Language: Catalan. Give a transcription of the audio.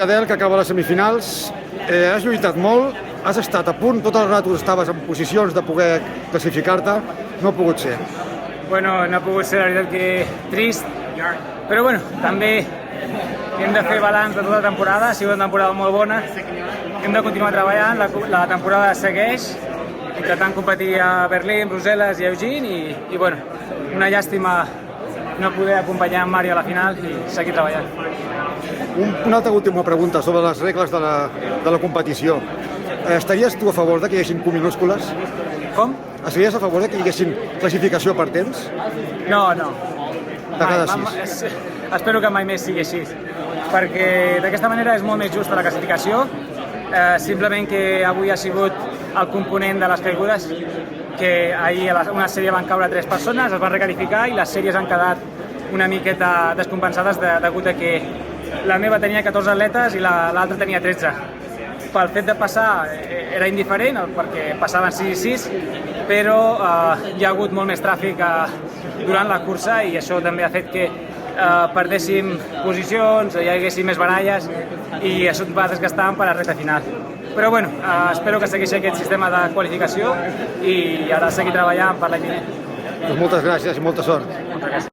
Adel, que acaba les semifinals, has lluitat molt, has estat a punt, tot el rato estaves en posicions de poder classificar-te, no ha pogut ser. Bueno, no ha pogut ser, la veritat que trist, però bueno, també hem de fer balanç de tota la temporada, ha sigut una temporada molt bona, hem de continuar treballant, la temporada segueix, intentant competir a Berlín, Brussel·les i Eugene i bueno, una llàstima no poder acompanyar en Mario a la final i seguir treballant. Una altra última pregunta sobre les regles de la competició. Estaries tu a favor de que hi haguessin Q minúscules? Com? Estaries a favor de que hi haguessin classificació per temps? No. De cada 6? Espero que mai més sigui així, perquè d'aquesta manera és molt més justa la classificació, simplement que avui ha sigut el component de les caigudes, que ahir a una sèrie van caure 3 persones, es van recalificar i les sèries han quedat una miqueta descompensades degut a que la meva tenia 14 atletes i l'altra tenia 13. Pel fet de passar era indiferent, perquè passaven 6 i 6, però hi ha hagut molt més tràfic durant la cursa i això també ha fet que perdéssim posicions, hi haguessin més baralles i això va desgastant per a la recta final. Però bueno, espero que segueixi aquest sistema de qualificació i ara seguir treballant per l'any vinent. Moltes gràcies i molta sort. Moltes gràcies.